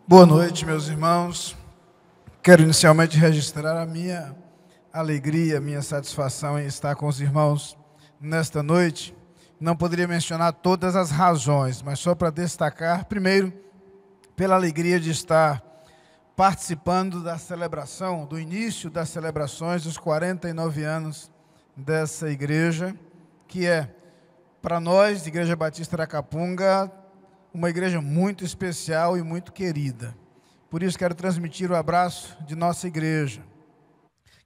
Boa noite, meus irmãos. Quero inicialmente registrar a minha alegria, a minha satisfação em estar com os irmãos nesta noite. Não poderia mencionar todas as razões, mas só para destacar, primeiro, pela alegria de estar participando da celebração, do início das celebrações dos 49 anos dessa igreja, que é, para nós, Igreja Batista Aracapunga, uma igreja muito especial e muito querida. Por isso quero transmitir o abraço de nossa igreja.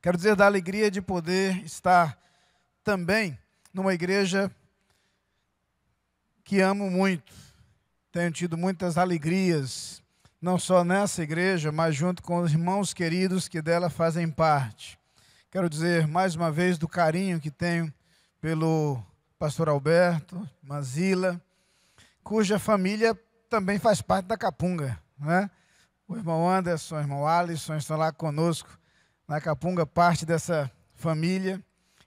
Quero dizer da alegria de poder estar também numa igreja que amo muito. Tenho tido muitas alegrias, não só nessa igreja, mas junto com os irmãos queridos que dela fazem parte. Quero dizer mais uma vez do carinho que tenho pelo pastor Alberto, Mazila, cuja família também faz parte da Capunga, né? O irmão Anderson, o irmão Alisson estão lá conosco na Capunga, parte dessa família.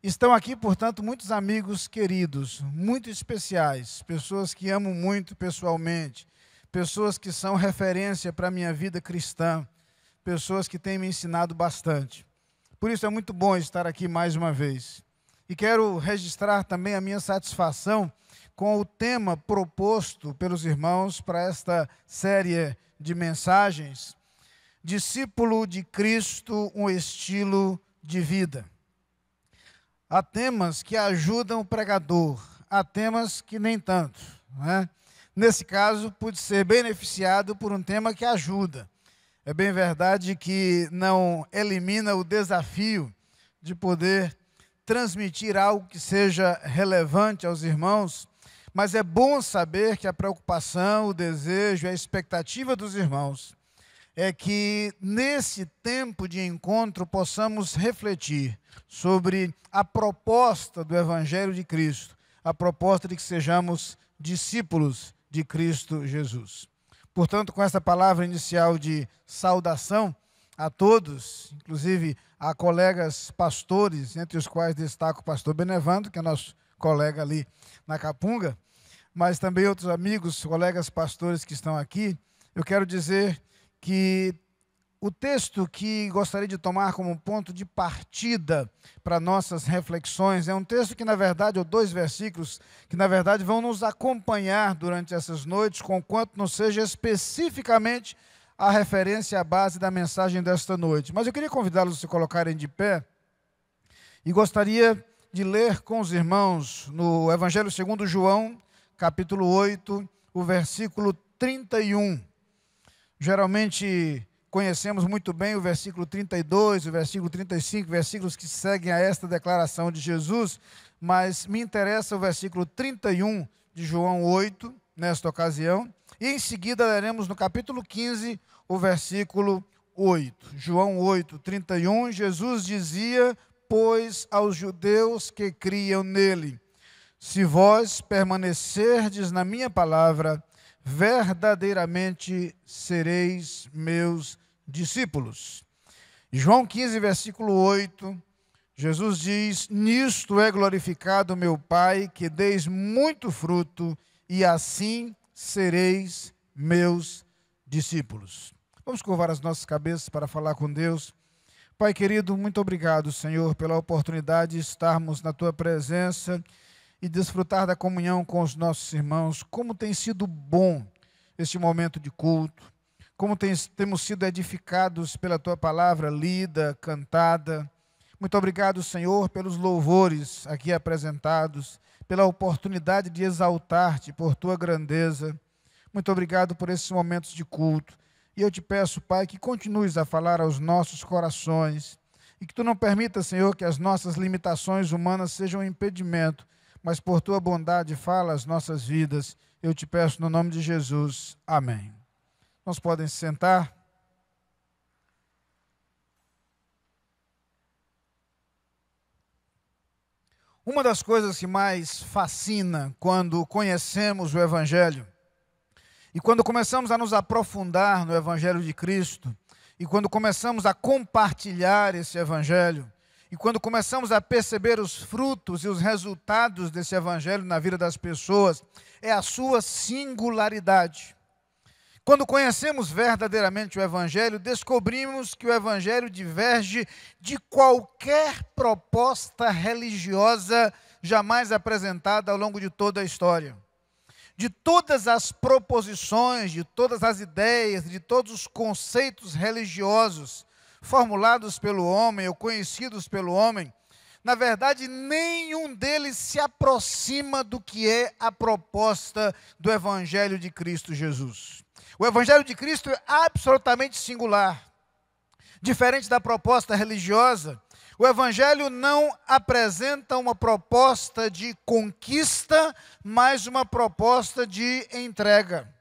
Estão aqui, portanto, muitos amigos queridos, muito especiais, pessoas que amo muito pessoalmente, pessoas que são referência para a minha vida cristã, pessoas que têm me ensinado bastante. Por isso é muito bom estar aqui mais uma vez. E quero registrar também a minha satisfação com o tema proposto pelos irmãos para esta série de mensagens, Discípulo de Cristo, um estilo de vida. Há temas que ajudam o pregador, há temas que nem tanto, né? Nesse caso, pude ser beneficiado por um tema que ajuda. É bem verdade que não elimina o desafio de poder transmitir algo que seja relevante aos irmãos, mas é bom saber que a preocupação, o desejo, a expectativa dos irmãos é que nesse tempo de encontro possamos refletir sobre a proposta do Evangelho de Cristo, a proposta de que sejamos discípulos de Cristo Jesus. Portanto, com essa palavra inicial de saudação a todos, inclusive a colegas pastores, entre os quais destaco o pastor Benevando, que é nosso colega ali na Capunga, mas também outros amigos, colegas pastores que estão aqui, eu quero dizer que o texto que gostaria de tomar como ponto de partida para nossas reflexões é um texto que, na verdade, ou dois versículos, que, na verdade, vão nos acompanhar durante essas noites, conquanto não seja especificamente a referência à base da mensagem desta noite. Mas eu queria convidá-los a se colocarem de pé e gostaria de ler com os irmãos no Evangelho segundo João, capítulo 8, o versículo 31. Geralmente conhecemos muito bem o versículo 32, o versículo 35, versículos que seguem a esta declaração de Jesus, mas me interessa o versículo 31 de João 8, nesta ocasião, e em seguida leremos no capítulo 15, o versículo 8. João 8, 31, Jesus dizia, pois aos judeus que criam nele, se vós permanecerdes na minha palavra, verdadeiramente sereis meus discípulos. João 15, versículo 8, Jesus diz, nisto é glorificado meu Pai, que deis muito fruto, e assim sereis meus discípulos. Vamos curvar as nossas cabeças para falar com Deus. Pai querido, muito obrigado, Senhor, pela oportunidade de estarmos na Tua presença e desfrutar da comunhão com os nossos irmãos. Como tem sido bom este momento de culto, como temos sido edificados pela Tua palavra lida, cantada. Muito obrigado, Senhor, pelos louvores aqui apresentados, pela oportunidade de exaltar-te por Tua grandeza. Muito obrigado por esses momentos de culto. E eu te peço, Pai, que continues a falar aos nossos corações e que Tu não permitas, Senhor, que as nossas limitações humanas sejam um impedimento, mas por Tua bondade fala as nossas vidas. Eu te peço no nome de Jesus. Amém. Nós podem se sentar. Uma das coisas que mais fascina quando conhecemos o Evangelho e quando começamos a nos aprofundar no Evangelho de Cristo e quando começamos a compartilhar esse Evangelho e quando começamos a perceber os frutos e os resultados desse Evangelho na vida das pessoas, é a sua singularidade. Quando conhecemos verdadeiramente o Evangelho, descobrimos que o Evangelho diverge de qualquer proposta religiosa jamais apresentada ao longo de toda a história. De todas as proposições, de todas as ideias, de todos os conceitos religiosos formulados pelo homem ou conhecidos pelo homem, na verdade, nenhum deles se aproxima do que é a proposta do Evangelho de Cristo Jesus. O Evangelho de Cristo é absolutamente singular. Diferente da proposta religiosa, o Evangelho não apresenta uma proposta de conquista, mas uma proposta de entrega.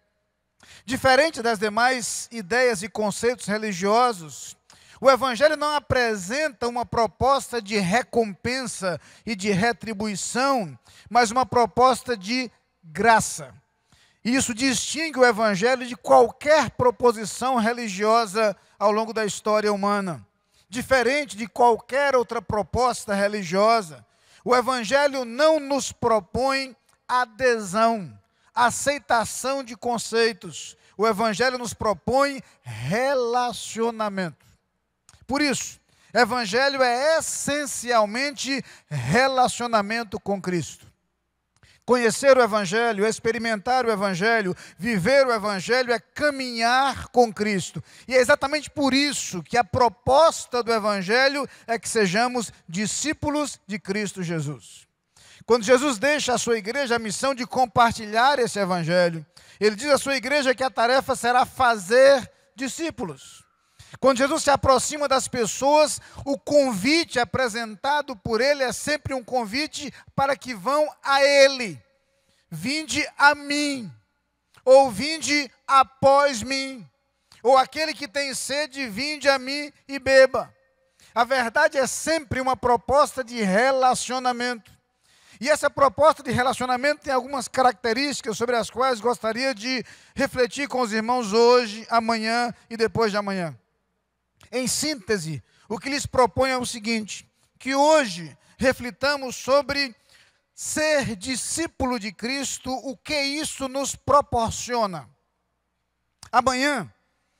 Diferente das demais ideias e conceitos religiosos, o Evangelho não apresenta uma proposta de recompensa e de retribuição, mas uma proposta de graça. Isso distingue o Evangelho de qualquer proposição religiosa ao longo da história humana. Diferente de qualquer outra proposta religiosa, o Evangelho não nos propõe adesão, aceitação de conceitos. O Evangelho nos propõe relacionamento. Por isso, Evangelho é essencialmente relacionamento com Cristo. Conhecer o Evangelho, experimentar o Evangelho, viver o Evangelho é caminhar com Cristo. E é exatamente por isso que a proposta do Evangelho é que sejamos discípulos de Cristo Jesus. Quando Jesus deixa a sua igreja a missão de compartilhar esse Evangelho, ele diz à sua igreja que a tarefa será fazer discípulos. Quando Jesus se aproxima das pessoas, o convite apresentado por ele é sempre um convite para que vão a ele. Vinde a mim, ou vinde após mim, ou aquele que tem sede, vinde a mim e beba. A verdade é sempre uma proposta de relacionamento. E essa proposta de relacionamento tem algumas características sobre as quais gostaria de refletir com os irmãos hoje, amanhã e depois de amanhã. Em síntese, o que lhes proponho é o seguinte, que hoje reflitamos sobre ser discípulo de Cristo, o que isso nos proporciona. Amanhã,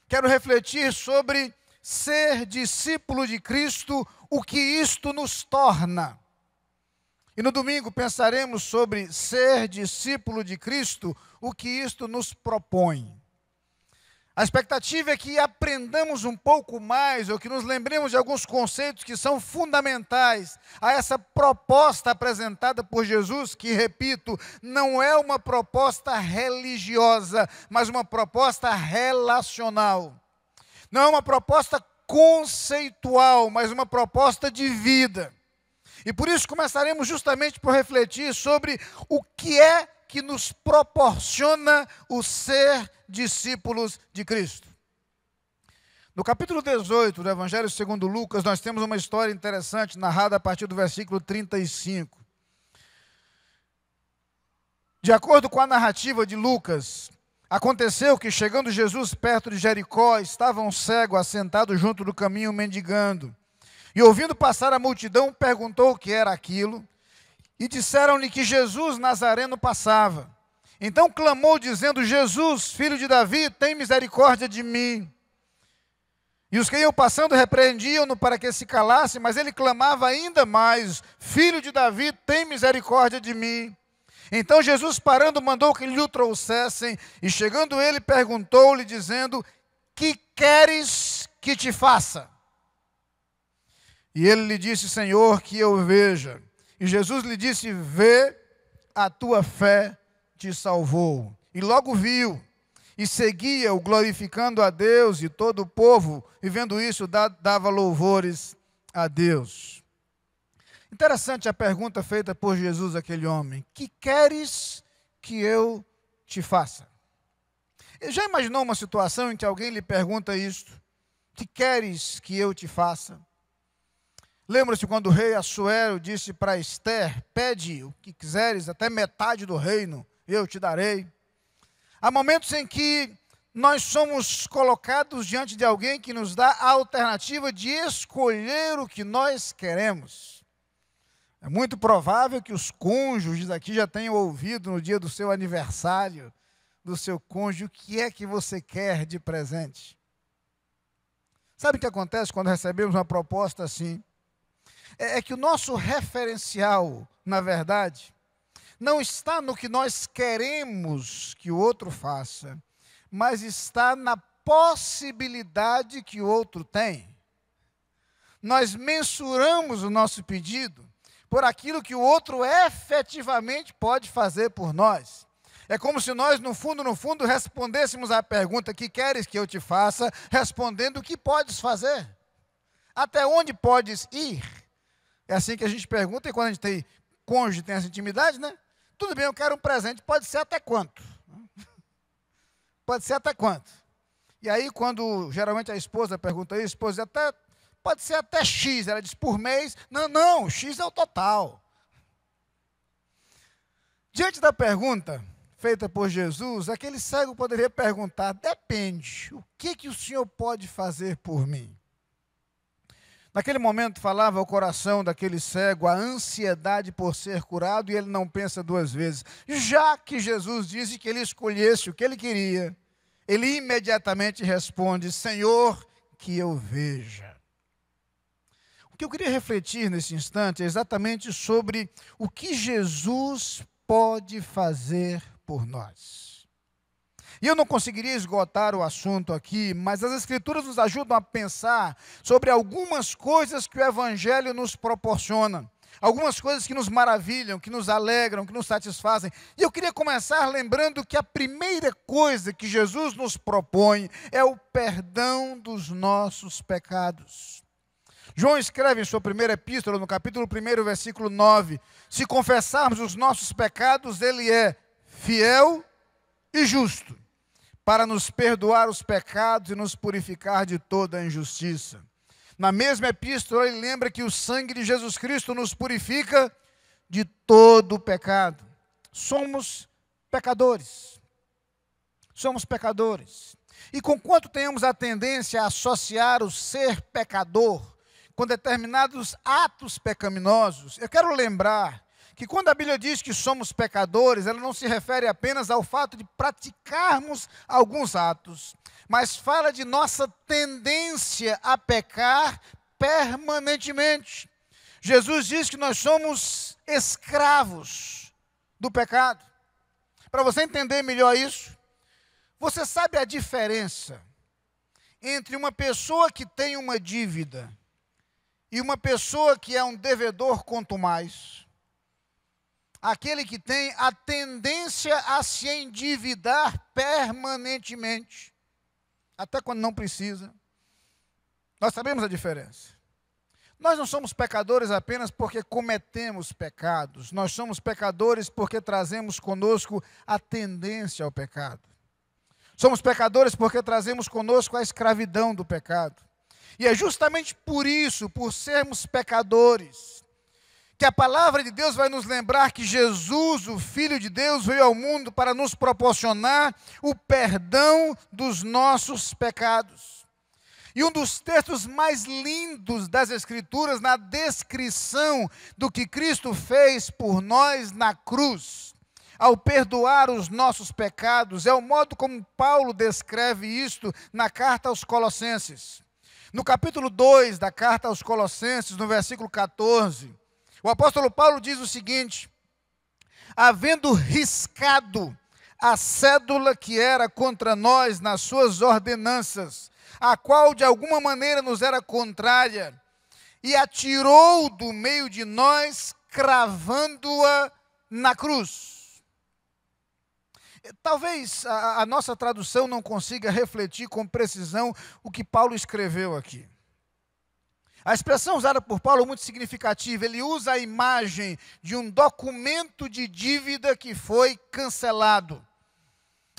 quero refletir sobre ser discípulo de Cristo, o que isto nos torna. E no domingo pensaremos sobre ser discípulo de Cristo, o que isto nos propõe. A expectativa é que aprendamos um pouco mais, ou que nos lembremos de alguns conceitos que são fundamentais a essa proposta apresentada por Jesus, que, repito, não é uma proposta religiosa, mas uma proposta relacional. Não é uma proposta conceitual, mas uma proposta de vida. E por isso começaremos justamente por refletir sobre o que é que nos proporciona o ser discípulos de Cristo. No capítulo 18 do Evangelho segundo Lucas, nós temos uma história interessante, narrada a partir do versículo 35. De acordo com a narrativa de Lucas, aconteceu que, chegando Jesus perto de Jericó, estava um cego assentado junto do caminho mendigando. E ouvindo passar a multidão, perguntou o que era aquilo. E disseram-lhe que Jesus Nazareno passava. Então clamou, dizendo: Jesus, filho de Davi, tem misericórdia de mim. E os que iam passando repreendiam-no para que se calasse, mas ele clamava ainda mais: Filho de Davi, tem misericórdia de mim. Então Jesus, parando, mandou que lhe o trouxessem, e chegando ele, perguntou-lhe, dizendo: Que queres que te faça? E ele lhe disse: Senhor, que eu veja. E Jesus lhe disse: Vê, a tua fé te salvou. E logo viu, e seguia-o glorificando a Deus, e todo o povo, e vendo isso, dava louvores a Deus. Interessante a pergunta feita por Jesus àquele homem: que queres que eu te faça? Ele já imaginou uma situação em que alguém lhe pergunta isto? Que queres que eu te faça? Lembra-se quando o rei Assuero disse para Esther: pede o que quiseres, até metade do reino eu te darei. Há momentos em que nós somos colocados diante de alguém que nos dá a alternativa de escolher o que nós queremos. É muito provável que os cônjuges aqui já tenham ouvido no dia do seu aniversário do seu cônjuge, o que é que você quer de presente? Sabe o que acontece quando recebemos uma proposta assim? É que o nosso referencial, na verdade, não está no que nós queremos que o outro faça, mas está na possibilidade que o outro tem. Nós mensuramos o nosso pedido por aquilo que o outro efetivamente pode fazer por nós. É como se nós, no fundo, respondêssemos à pergunta: que queres que eu te faça? Respondendo: o que podes fazer? Até onde podes ir? É assim que a gente pergunta, e quando a gente tem cônjuge, tem essa intimidade, né? Tudo bem, eu quero um presente, pode ser até quanto? Pode ser até quanto? E aí, quando geralmente a esposa pergunta isso, a esposa diz, pode ser até X, ela diz por mês. Não, X é o total. Diante da pergunta feita por Jesus, aquele cego poderia perguntar: depende, o que o Senhor pode fazer por mim? Naquele momento falava ao coração daquele cego a ansiedade por ser curado, e ele não pensa duas vezes. Já que Jesus disse que ele escolhesse o que ele queria, ele imediatamente responde: Senhor, que eu veja. O que eu queria refletir nesse instante é exatamente sobre o que Jesus pode fazer por nós. E eu não conseguiria esgotar o assunto aqui, mas as Escrituras nos ajudam a pensar sobre algumas coisas que o Evangelho nos proporciona. Algumas coisas que nos maravilham, que nos alegram, que nos satisfazem. E eu queria começar lembrando que a primeira coisa que Jesus nos propõe é o perdão dos nossos pecados. João escreve em sua primeira epístola, no capítulo 1, versículo 9, se confessarmos os nossos pecados, ele é fiel e justo, para nos perdoar os pecados e nos purificar de toda a injustiça. Na mesma epístola, ele lembra que o sangue de Jesus Cristo nos purifica de todo o pecado. Somos pecadores. Somos pecadores. E conquanto tenhamos a tendência a associar o ser pecador com determinados atos pecaminosos, eu quero lembrar que quando a Bíblia diz que somos pecadores, ela não se refere apenas ao fato de praticarmos alguns atos, mas fala de nossa tendência a pecar permanentemente. Jesus diz que nós somos escravos do pecado. Para você entender melhor isso, você sabe a diferença entre uma pessoa que tem uma dívida e uma pessoa que é um devedor contumaz? Aquele que tem a tendência a se endividar permanentemente, até quando não precisa. Nós sabemos a diferença. Nós não somos pecadores apenas porque cometemos pecados. Nós somos pecadores porque trazemos conosco a tendência ao pecado. Somos pecadores porque trazemos conosco a escravidão do pecado. E é justamente por isso, por sermos pecadores, que a palavra de Deus vai nos lembrar que Jesus, o Filho de Deus, veio ao mundo para nos proporcionar o perdão dos nossos pecados. E um dos textos mais lindos das Escrituras, na descrição do que Cristo fez por nós na cruz, ao perdoar os nossos pecados, é o modo como Paulo descreve isto na carta aos Colossenses. No capítulo 2 da carta aos Colossenses, no versículo 14, o apóstolo Paulo diz o seguinte: havendo riscado a cédula que era contra nós nas suas ordenanças, a qual de alguma maneira nos era contrária, e atirou do meio de nós, cravando-a na cruz. Talvez a nossa tradução não consiga refletir com precisão o que Paulo escreveu aqui. A expressão usada por Paulo é muito significativa. Ele usa a imagem de um documento de dívida que foi cancelado.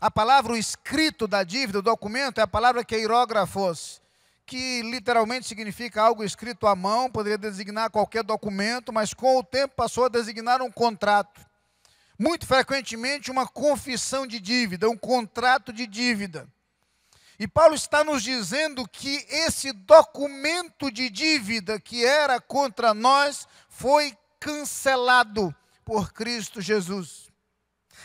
A palavra, o escrito da dívida, o documento, é a palavra keirógrafos, que literalmente significa algo escrito à mão, poderia designar qualquer documento, mas com o tempo passou a designar um contrato. Muito frequentemente uma confissão de dívida, um contrato de dívida. E Paulo está nos dizendo que esse documento de dívida que era contra nós foi cancelado por Cristo Jesus.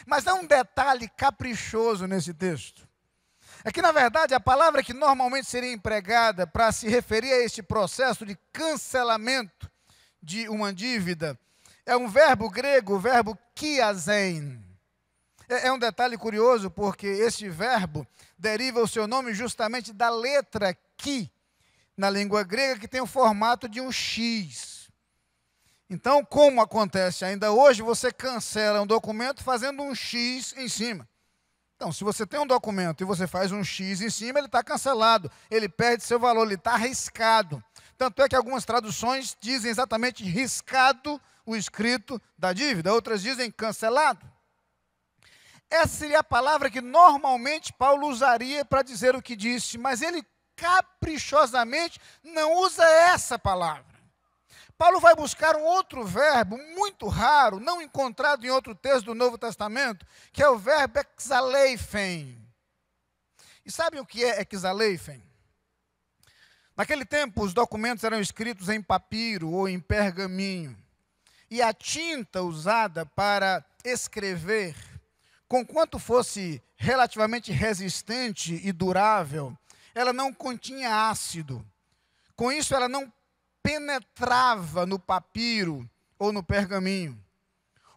Mas há um detalhe caprichoso nesse texto. É que, na verdade, a palavra que normalmente seria empregada para se referir a este processo de cancelamento de uma dívida é um verbo grego, o verbo kiazein. É um detalhe curioso, porque este verbo deriva o seu nome justamente da letra ki, na língua grega, que tem o formato de um X. Então, como acontece ainda hoje, você cancela um documento fazendo um X em cima. Então, se você tem um documento e você faz um X em cima, ele está cancelado, ele perde seu valor, ele está riscado. Tanto é que algumas traduções dizem exatamente riscado o escrito da dívida, outras dizem cancelado. Essa seria a palavra que normalmente Paulo usaria para dizer o que disse, mas ele caprichosamente não usa essa palavra. Paulo vai buscar um outro verbo muito raro, não encontrado em outro texto do Novo Testamento, que é o verbo exaleifen. E sabem o que é exaleifen? Naquele tempo, os documentos eram escritos em papiro ou em pergaminho. E a tinta usada para escrever, conquanto fosse relativamente resistente e durável, ela não continha ácido. Com isso, ela não penetrava no papiro ou no pergaminho.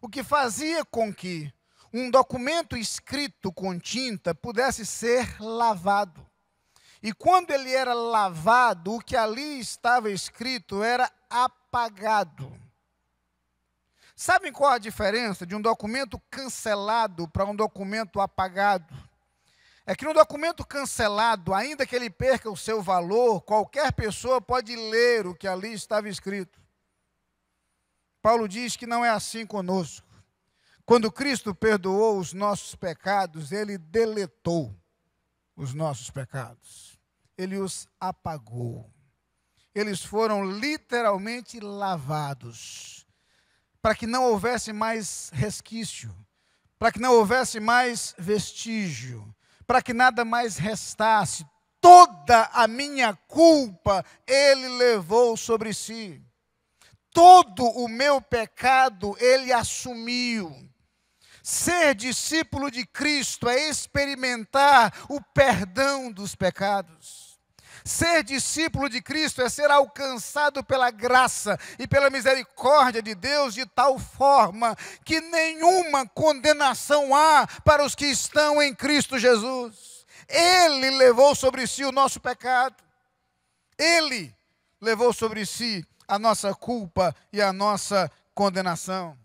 O que fazia com que um documento escrito com tinta pudesse ser lavado. E quando ele era lavado, o que ali estava escrito era apagado. Sabem qual a diferença de um documento cancelado para um documento apagado? É que no documento cancelado, ainda que ele perca o seu valor, qualquer pessoa pode ler o que ali estava escrito. Paulo diz que não é assim conosco. Quando Cristo perdoou os nossos pecados, ele deletou os nossos pecados. Ele os apagou. Eles foram literalmente lavados, para que não houvesse mais resquício, para que não houvesse mais vestígio, para que nada mais restasse. Toda a minha culpa ele levou sobre si. Todo o meu pecado ele assumiu. Ser discípulo de Cristo é experimentar o perdão dos pecados. Ser discípulo de Cristo é ser alcançado pela graça e pela misericórdia de Deus de tal forma que nenhuma condenação há para os que estão em Cristo Jesus. Ele levou sobre si o nosso pecado. Ele levou sobre si a nossa culpa e a nossa condenação.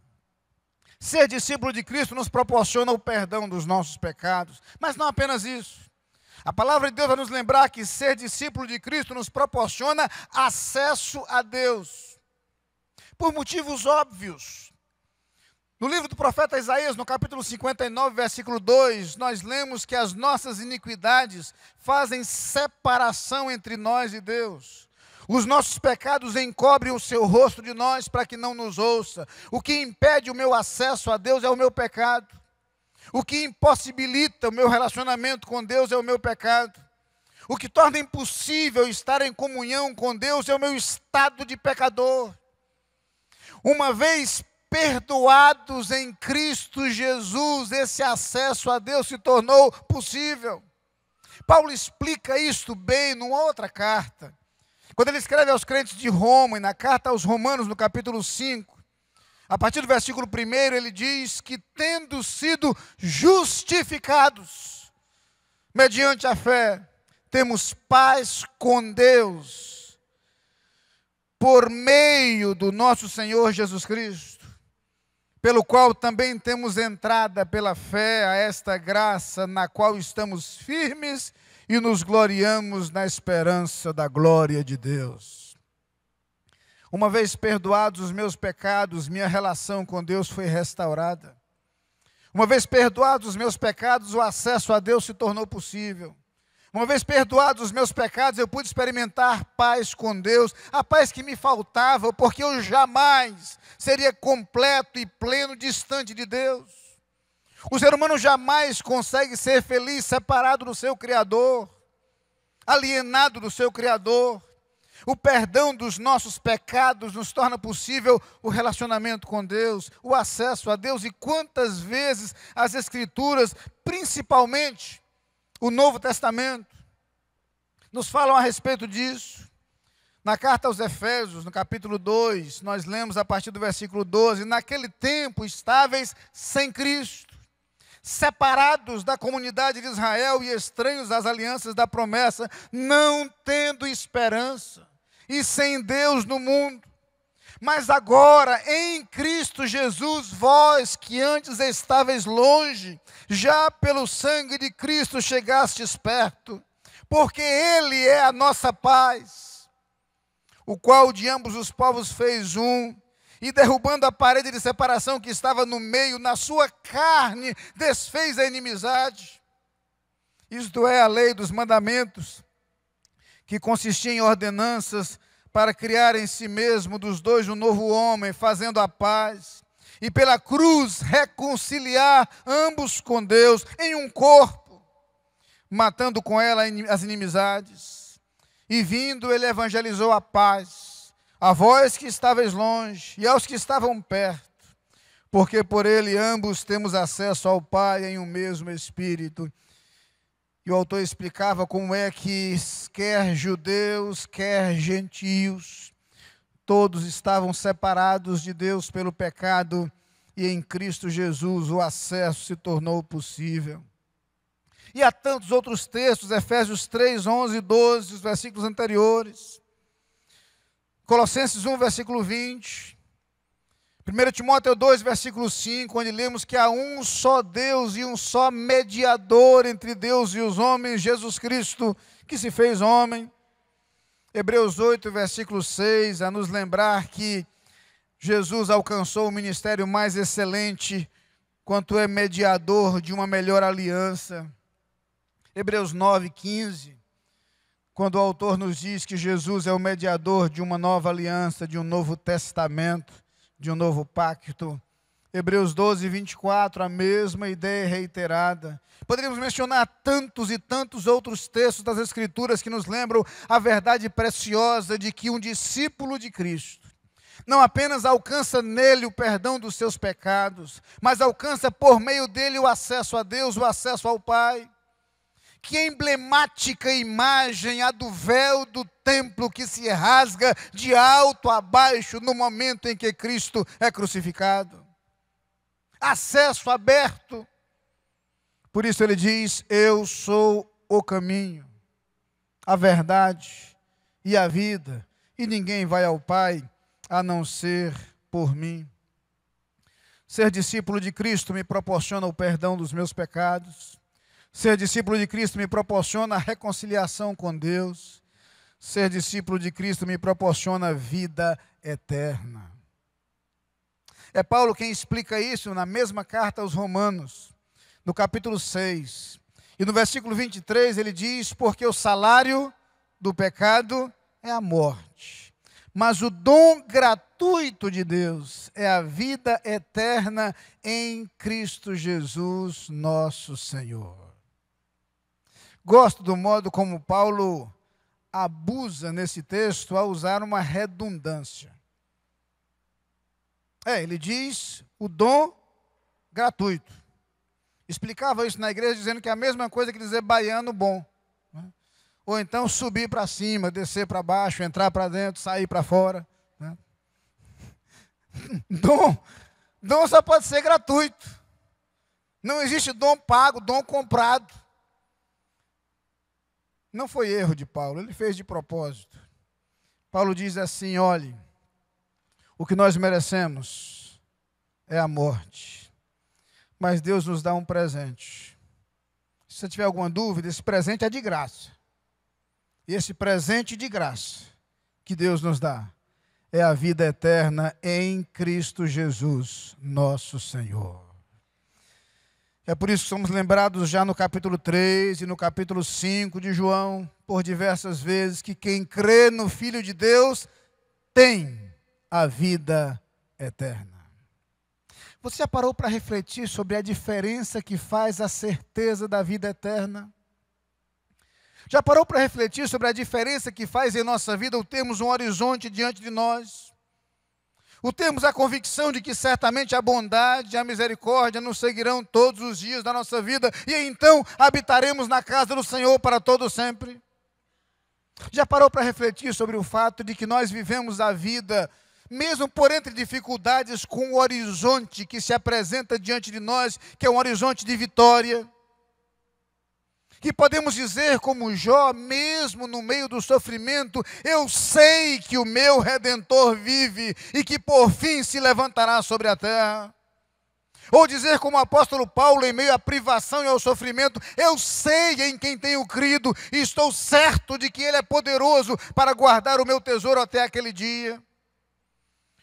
Ser discípulo de Cristo nos proporciona o perdão dos nossos pecados, mas não apenas isso. A palavra de Deus vai nos lembrar que ser discípulo de Cristo nos proporciona acesso a Deus, por motivos óbvios. No livro do profeta Isaías, no capítulo 59, versículo 2, nós lemos que as nossas iniquidades fazem separação entre nós e Deus. Os nossos pecados encobrem o seu rosto de nós para que não nos ouça. O que impede o meu acesso a Deus é o meu pecado. O que impossibilita o meu relacionamento com Deus é o meu pecado. O que torna impossível estar em comunhão com Deus é o meu estado de pecador. Uma vez perdoados em Cristo Jesus, esse acesso a Deus se tornou possível. Paulo explica isto bem numa outra carta. Quando ele escreve aos crentes de Roma, e na carta aos Romanos, no capítulo 5, a partir do versículo 1, ele diz que tendo sido justificados, mediante a fé, temos paz com Deus, por meio do nosso Senhor Jesus Cristo, pelo qual também temos entrada pela fé a esta graça, na qual estamos firmes e nos gloriamos na esperança da glória de Deus. Uma vez perdoados os meus pecados, minha relação com Deus foi restaurada. Uma vez perdoados os meus pecados, o acesso a Deus se tornou possível. Uma vez perdoados os meus pecados, eu pude experimentar paz com Deus, a paz que me faltava, porque eu jamais seria completo e pleno distante de Deus. O ser humano jamais consegue ser feliz separado do seu Criador, alienado do seu Criador. O perdão dos nossos pecados nos torna possível o relacionamento com Deus, o acesso a Deus. E quantas vezes as Escrituras, principalmente o Novo Testamento, nos falam a respeito disso. Na carta aos Efésios, no capítulo 2, nós lemos a partir do versículo 12: naquele tempo estáveis sem Cristo, separados da comunidade de Israel e estranhos às alianças da promessa, não tendo esperança e sem Deus no mundo. Mas agora, em Cristo Jesus, vós que antes estáveis longe, já pelo sangue de Cristo chegastes perto, porque Ele é a nossa paz, o qual de ambos os povos fez um, e derrubando a parede de separação que estava no meio, na sua carne desfez a inimizade. Isto é a lei dos mandamentos, que consistia em ordenanças para criar em si mesmo dos dois um novo homem, fazendo a paz, e pela cruz reconciliar ambos com Deus em um corpo, matando com ela as inimizades. E vindo, ele evangelizou a paz, a vós que estáveis longe e aos que estavam perto, porque por ele ambos temos acesso ao Pai em um mesmo Espírito. E o autor explicava como é que quer judeus, quer gentios, todos estavam separados de Deus pelo pecado, e em Cristo Jesus o acesso se tornou possível. E há tantos outros textos, Efésios 3, 11 e 12, os versículos anteriores. Colossenses 1, versículo 20. 1 Timóteo 2, versículo 5, onde lemos que há um só Deus e um só mediador entre Deus e os homens, Jesus Cristo, que se fez homem. Hebreus 8, versículo 6, a nos lembrar que Jesus alcançou o ministério mais excelente, quanto é mediador de uma melhor aliança. Hebreus 9, 15, quando o autor nos diz que Jesus é o mediador de uma nova aliança, de um novo testamento, de um novo pacto. Hebreus 12, 24, a mesma ideia reiterada. Poderíamos mencionar tantos e tantos outros textos das Escrituras que nos lembram a verdade preciosa de que um discípulo de Cristo não apenas alcança nele o perdão dos seus pecados, mas alcança por meio dele o acesso a Deus, o acesso ao Pai. Que emblemática imagem a do véu do templo que se rasga de alto a baixo no momento em que Cristo é crucificado. Acesso aberto. Por isso ele diz: eu sou o caminho, a verdade e a vida, e ninguém vai ao Pai a não ser por mim. Ser discípulo de Cristo me proporciona o perdão dos meus pecados. Ser discípulo de Cristo me proporciona a reconciliação com Deus. Ser discípulo de Cristo me proporciona vida eterna. É Paulo quem explica isso na mesma carta aos Romanos, no capítulo 6. E no versículo 23 ele diz: porque o salário do pecado é a morte, mas o dom gratuito de Deus é a vida eterna em Cristo Jesus, nosso Senhor. Gosto do modo como Paulo abusa nesse texto ao usar uma redundância. Ele diz o dom gratuito. Explicava isso na igreja dizendo que é a mesma coisa que dizer baiano bom. Ou então subir para cima, descer para baixo, entrar para dentro, sair para fora. Dom só pode ser gratuito. Não existe dom pago, dom comprado. Não foi erro de Paulo, ele fez de propósito. Paulo diz assim: olhe, o que nós merecemos é a morte, mas Deus nos dá um presente. Se você tiver alguma dúvida, esse presente é de graça. E esse presente de graça que Deus nos dá é a vida eterna em Cristo Jesus, nosso Senhor. É por isso que somos lembrados já no capítulo 3 e no capítulo 5 de João, por diversas vezes, que quem crê no Filho de Deus tem a vida eterna. Você já parou para refletir sobre a diferença que faz a certeza da vida eterna? Já parou para refletir sobre a diferença que faz em nossa vida o termos um horizonte diante de nós? O termos a convicção de que certamente a bondade e a misericórdia nos seguirão todos os dias da nossa vida e então habitaremos na casa do Senhor para todo sempre? Já parou para refletir sobre o fato de que nós vivemos a vida, mesmo por entre dificuldades, com o horizonte que se apresenta diante de nós, que é um horizonte de vitória? Que podemos dizer como Jó, mesmo no meio do sofrimento, eu sei que o meu Redentor vive e que por fim se levantará sobre a terra. Ou dizer como o apóstolo Paulo, em meio à privação e ao sofrimento, eu sei em quem tenho crido e estou certo de que Ele é poderoso para guardar o meu tesouro até aquele dia.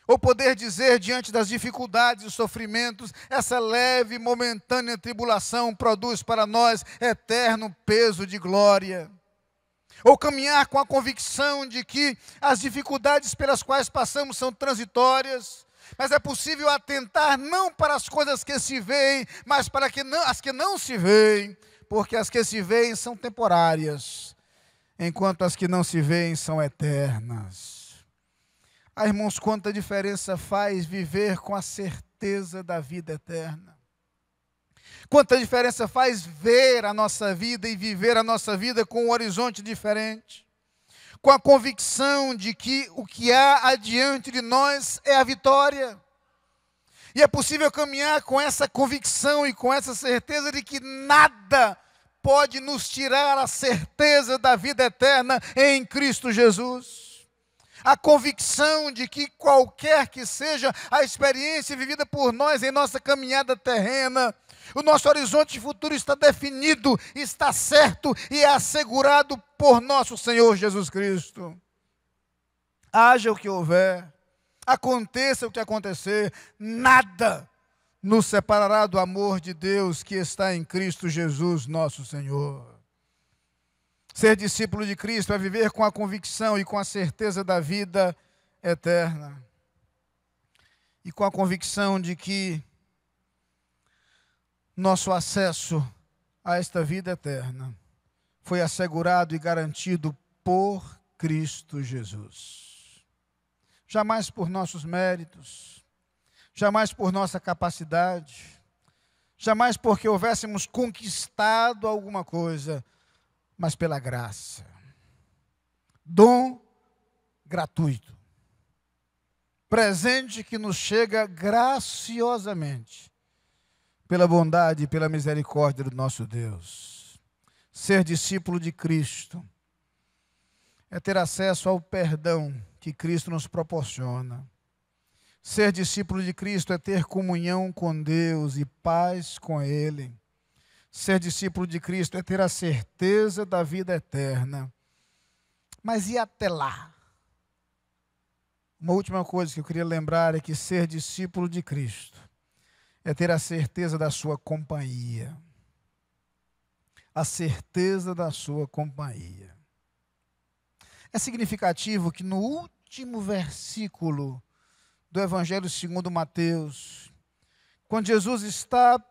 Ou poder dizer, diante das dificuldades e sofrimentos, essa leve e momentânea tribulação produz para nós eterno peso de glória. Ou caminhar com a convicção de que as dificuldades pelas quais passamos são transitórias, mas é possível atentar não para as coisas que se veem, mas para as que não se veem, porque as que se veem são temporárias, enquanto as que não se veem são eternas. Ah, irmãos, quanta diferença faz viver com a certeza da vida eterna. Quanta diferença faz ver a nossa vida e viver a nossa vida com um horizonte diferente. Com a convicção de que o que há adiante de nós é a vitória. E é possível caminhar com essa convicção e com essa certeza de que nada pode nos tirar a certeza da vida eterna em Cristo Jesus. A convicção de que qualquer que seja a experiência vivida por nós em nossa caminhada terrena, o nosso horizonte futuro está definido, está certo e é assegurado por nosso Senhor Jesus Cristo. Haja o que houver, aconteça o que acontecer, nada nos separará do amor de Deus que está em Cristo Jesus, nosso Senhor. Ser discípulo de Cristo é viver com a convicção e com a certeza da vida eterna. E com a convicção de que nosso acesso a esta vida eterna foi assegurado e garantido por Cristo Jesus. Jamais por nossos méritos, jamais por nossa capacidade, jamais porque houvéssemos conquistado alguma coisa, mas pela graça. Dom gratuito. Presente que nos chega graciosamente, pela bondade e pela misericórdia do nosso Deus. Ser discípulo de Cristo é ter acesso ao perdão que Cristo nos proporciona. Ser discípulo de Cristo é ter comunhão com Deus e paz com Ele. Ser discípulo de Cristo é ter a certeza da vida eterna. Mas e até lá? Uma última coisa que eu queria lembrar é que ser discípulo de Cristo é ter a certeza da sua companhia. A certeza da sua companhia. É significativo que no último versículo do Evangelho segundo Mateus, quando Jesus está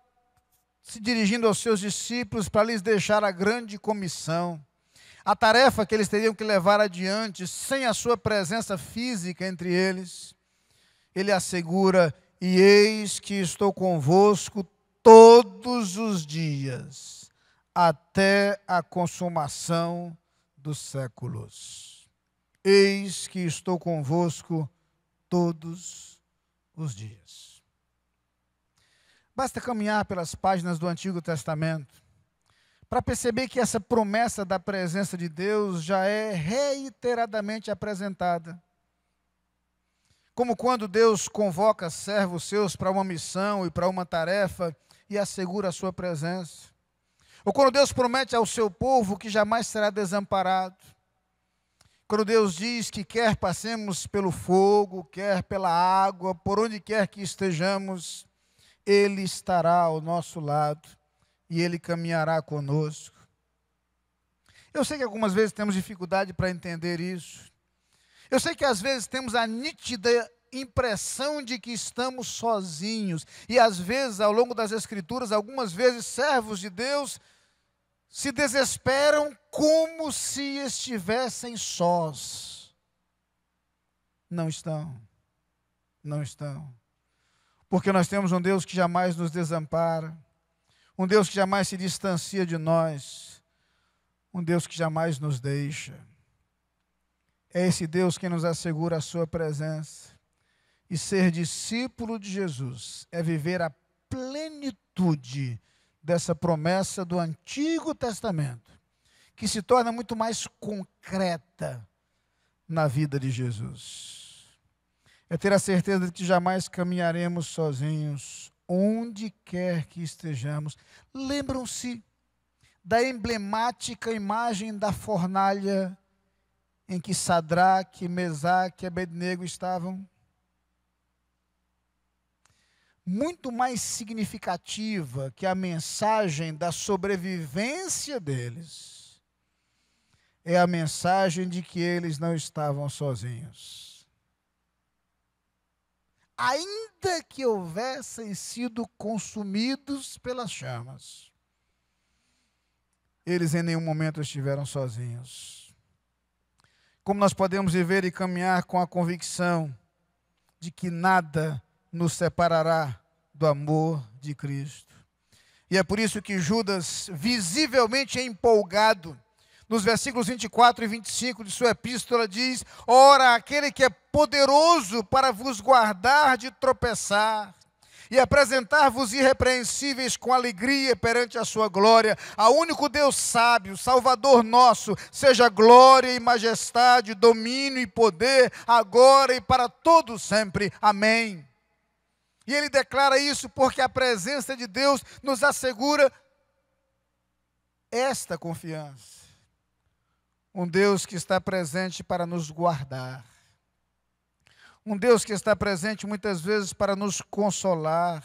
se dirigindo aos seus discípulos para lhes deixar a grande comissão, a tarefa que eles teriam que levar adiante sem a sua presença física entre eles, ele assegura: e eis que estou convosco todos os dias, até a consumação dos séculos. Eis que estou convosco todos os dias. Basta caminhar pelas páginas do Antigo Testamento para perceber que essa promessa da presença de Deus já é reiteradamente apresentada. Como quando Deus convoca servos seus para uma missão e para uma tarefa e assegura a sua presença. Ou quando Deus promete ao seu povo que jamais será desamparado. Quando Deus diz que quer passemos pelo fogo, quer pela água, por onde quer que estejamos, Ele estará ao nosso lado e Ele caminhará conosco. Eu sei que algumas vezes temos dificuldade para entender isso. Eu sei que às vezes temos a nítida impressão de que estamos sozinhos. E às vezes, ao longo das Escrituras, algumas vezes servos de Deus se desesperam como se estivessem sós. Não estão. Não estão. Porque nós temos um Deus que jamais nos desampara, um Deus que jamais se distancia de nós, um Deus que jamais nos deixa. É esse Deus quem nos assegura a sua presença. E ser discípulo de Jesus é viver a plenitude dessa promessa do Antigo Testamento, que se torna muito mais concreta na vida de Jesus. É ter a certeza de que jamais caminharemos sozinhos, onde quer que estejamos. Lembram-se da emblemática imagem da fornalha em que Sadraque, Mesaque e Abednego estavam? Muito mais significativa que a mensagem da sobrevivência deles é a mensagem de que eles não estavam sozinhos. Ainda que houvessem sido consumidos pelas chamas, eles em nenhum momento estiveram sozinhos. Como nós podemos viver e caminhar com a convicção de que nada nos separará do amor de Cristo. E é por isso que Judas, visivelmente empolgado, nos versículos 24 e 25 de sua epístola diz: ora, aquele que é poderoso para vos guardar de tropeçar e apresentar-vos irrepreensíveis com alegria perante a sua glória, ao único Deus sábio, Salvador nosso, seja glória e majestade, domínio e poder, agora e para todo sempre. Amém. E ele declara isso porque a presença de Deus nos assegura esta confiança. Um Deus que está presente para nos guardar. Um Deus que está presente muitas vezes para nos consolar.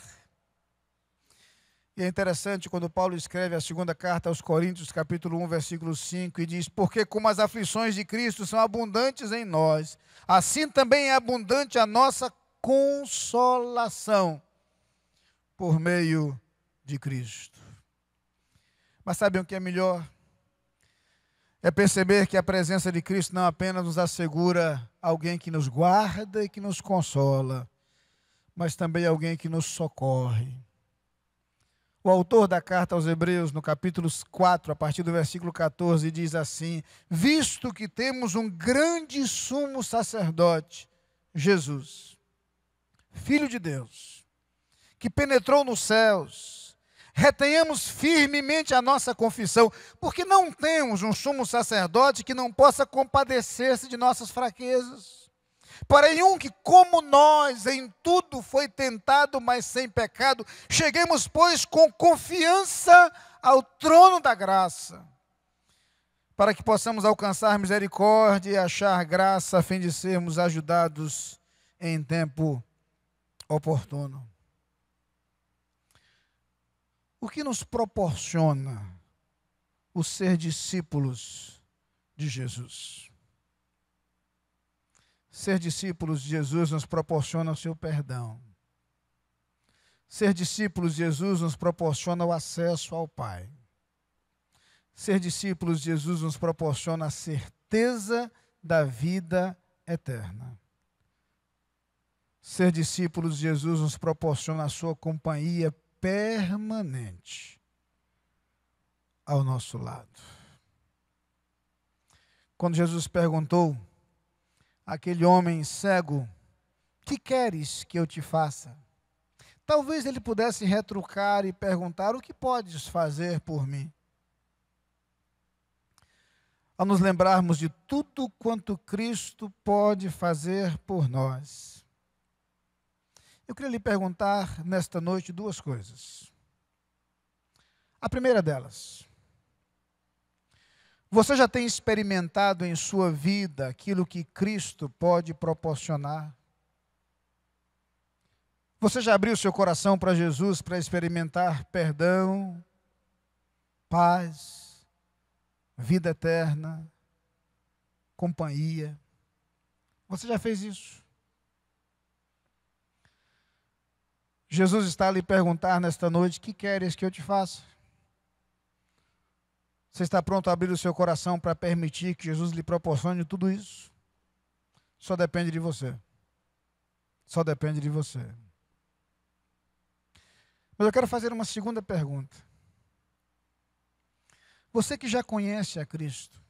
E é interessante quando Paulo escreve a segunda carta aos Coríntios, capítulo 1, versículo 5, e diz: porque como as aflições de Cristo são abundantes em nós, assim também é abundante a nossa consolação por meio de Cristo. Mas sabem o que é melhor? É perceber que a presença de Cristo não apenas nos assegura alguém que nos guarda e que nos consola, mas também alguém que nos socorre. O autor da carta aos Hebreus, no capítulo 4, a partir do versículo 14, diz assim: visto que temos um grande sumo sacerdote, Jesus, Filho de Deus, que penetrou nos céus, retenhamos firmemente a nossa confissão, porque não temos um sumo sacerdote que não possa compadecer-se de nossas fraquezas. Porém, um que, como nós, em tudo foi tentado, mas sem pecado, cheguemos, pois, com confiança ao trono da graça, para que possamos alcançar misericórdia e achar graça, a fim de sermos ajudados em tempo oportuno. O que nos proporciona o ser discípulos de Jesus? Ser discípulos de Jesus nos proporciona o seu perdão. Ser discípulos de Jesus nos proporciona o acesso ao Pai. Ser discípulos de Jesus nos proporciona a certeza da vida eterna. Ser discípulos de Jesus nos proporciona a sua companhia permanente ao nosso lado. Quando Jesus perguntou àquele homem cego: que queres que eu te faça? Talvez ele pudesse retrucar e perguntar: o que podes fazer por mim? Ao nos lembrarmos de tudo quanto Cristo pode fazer por nós, eu queria lhe perguntar nesta noite duas coisas. A primeira delas: você já tem experimentado em sua vida aquilo que Cristo pode proporcionar? Você já abriu seu coração para Jesus para experimentar perdão, paz, vida eterna, companhia? Você já fez isso? Jesus está a lhe perguntar nesta noite: que queres que eu te faça? Você está pronto a abrir o seu coração para permitir que Jesus lhe proporcione tudo isso? Só depende de você. Só depende de você. Mas eu quero fazer uma segunda pergunta. Você que já conhece a Cristo,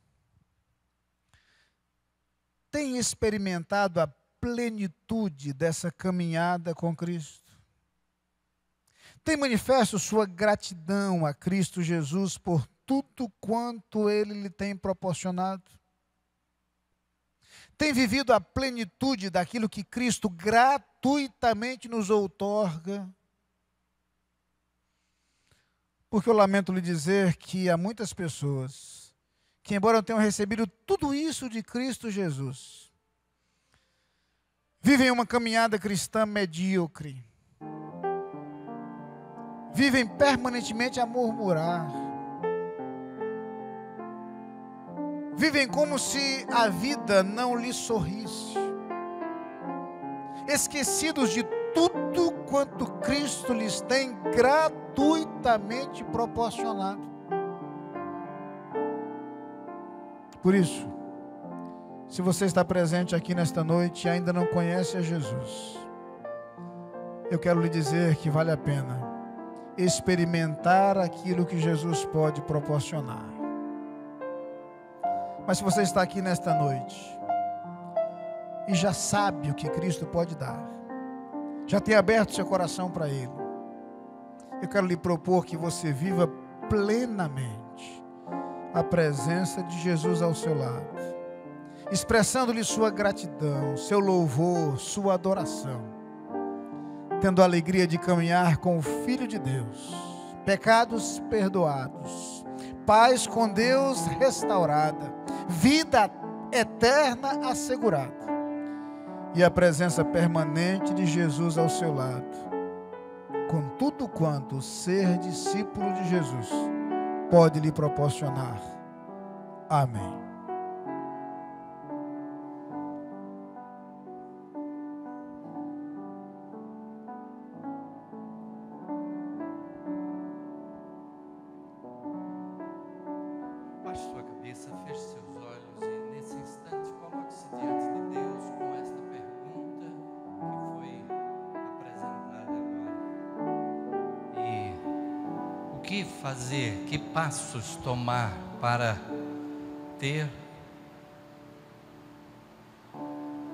tem experimentado a plenitude dessa caminhada com Cristo? Tem manifesto sua gratidão a Cristo Jesus por tudo quanto Ele lhe tem proporcionado? Tem vivido a plenitude daquilo que Cristo gratuitamente nos outorga? Porque eu lamento lhe dizer que há muitas pessoas que, embora tenham recebido tudo isso de Cristo Jesus, vivem uma caminhada cristã medíocre, vivem permanentemente a murmurar, vivem como se a vida não lhes sorrisse, esquecidos de tudo quanto Cristo lhes tem gratuitamente proporcionado. Por isso, se você está presente aqui nesta noite e ainda não conhece a Jesus, eu quero lhe dizer que vale a pena experimentar aquilo que Jesus pode proporcionar. Mas se você está aqui nesta noite e já sabe o que Cristo pode dar, já tem aberto seu coração para Ele, eu quero lhe propor que você viva plenamente a presença de Jesus ao seu lado, expressando-lhe sua gratidão, seu louvor, sua adoração, tendo a alegria de caminhar com o Filho de Deus, pecados perdoados, paz com Deus restaurada, vida eterna assegurada e a presença permanente de Jesus ao seu lado, com tudo quanto ser discípulo de Jesus pode lhe proporcionar. Amém. Baixe sua cabeça, feche seus olhos e nesse instante coloque-se diante de Deus com esta pergunta que foi apresentada agora. E o que fazer, que passos tomar para ter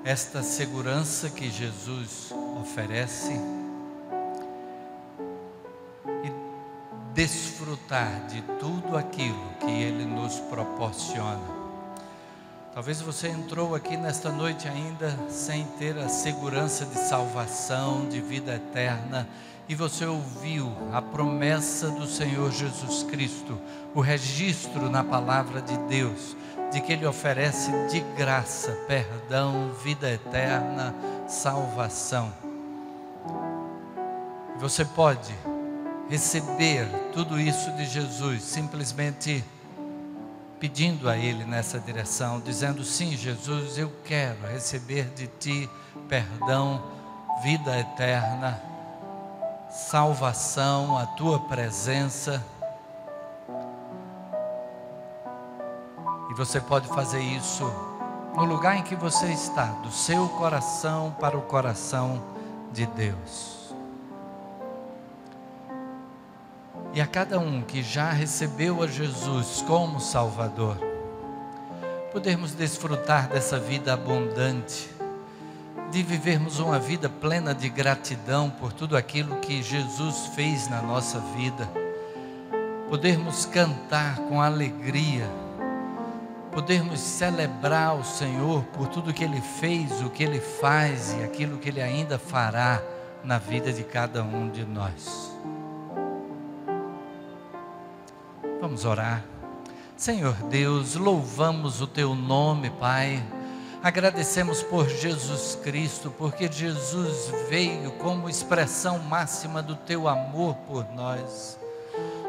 esta segurança que Jesus oferece e desfrutar de tudo aquilo que Ele nos proporciona. Talvez você entrou aqui nesta noite ainda sem ter a segurança de salvação, de vida eterna, e você ouviu a promessa do Senhor Jesus Cristo, o registro na palavra de Deus, de que Ele oferece de graça, perdão, vida eterna, salvação. Você pode receber tudo isso de Jesus, simplesmente pedindo a Ele nessa direção, dizendo: sim, Jesus, eu quero receber de Ti perdão, vida eterna, salvação, a Tua presença. E você pode fazer isso no lugar em que você está, do seu coração para o coração de Deus. E a cada um que já recebeu a Jesus como Salvador, podermos desfrutar dessa vida abundante, de vivermos uma vida plena de gratidão por tudo aquilo que Jesus fez na nossa vida, podermos cantar com alegria, podermos celebrar o Senhor por tudo que Ele fez, o que Ele faz e aquilo que Ele ainda fará na vida de cada um de nós. Vamos orar. Senhor Deus, louvamos o Teu nome, Pai. Agradecemos por Jesus Cristo, porque Jesus veio como expressão máxima do Teu amor por nós,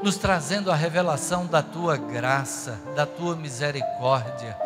nos trazendo a revelação da Tua graça, da Tua misericórdia,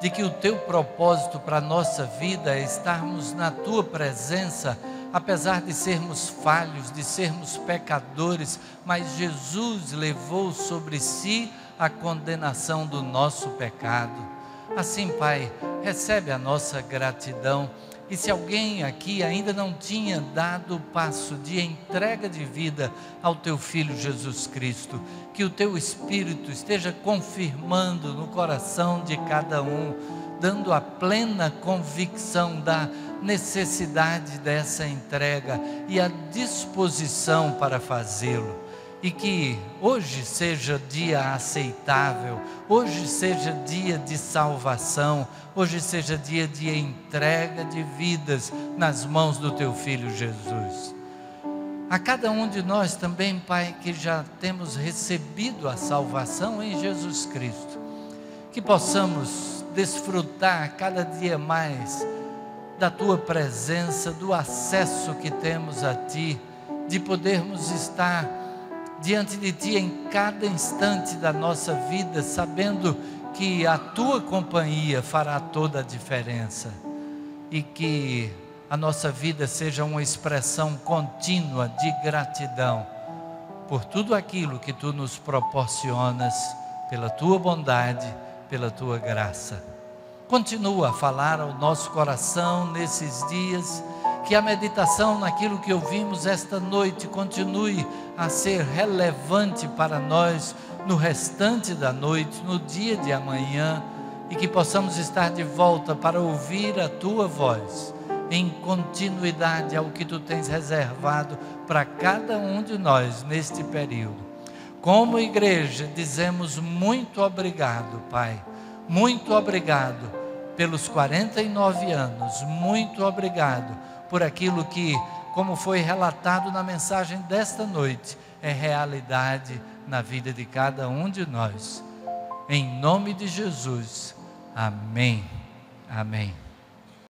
de que o Teu propósito para a nossa vida é estarmos na Tua presença, apesar de sermos falhos, de sermos pecadores, mas Jesus levou sobre si a condenação do nosso pecado. Assim, Pai, recebe a nossa gratidão. E se alguém aqui ainda não tinha dado o passo de entrega de vida ao Teu Filho Jesus Cristo, que o Teu Espírito esteja confirmando no coração de cada um, dando a plena convicção da necessidade dessa entrega e a disposição para fazê-lo. E que hoje seja dia aceitável, hoje seja dia de salvação, hoje seja dia de entrega de vidas nas mãos do Teu Filho Jesus. A cada um de nós também, Pai, que já temos recebido a salvação em Jesus Cristo, que possamos desfrutar cada dia mais da Tua presença, do acesso que temos a Ti, de podermos estar diante de Ti em cada instante da nossa vida, sabendo que a Tua companhia fará toda a diferença, e que a nossa vida seja uma expressão contínua de gratidão por tudo aquilo que Tu nos proporcionas, pela Tua bondade, pela Tua graça. Continua a falar ao nosso coração nesses dias, que a meditação naquilo que ouvimos esta noite continue a ser relevante para nós no restante da noite, no dia de amanhã, e que possamos estar de volta para ouvir a Tua voz, em continuidade ao que Tu tens reservado para cada um de nós neste período. Como igreja, dizemos muito obrigado, Pai, muito obrigado pelos 49 anos, muito obrigado por aquilo que, como foi relatado na mensagem desta noite, é realidade na vida de cada um de nós. Em nome de Jesus, amém, amém.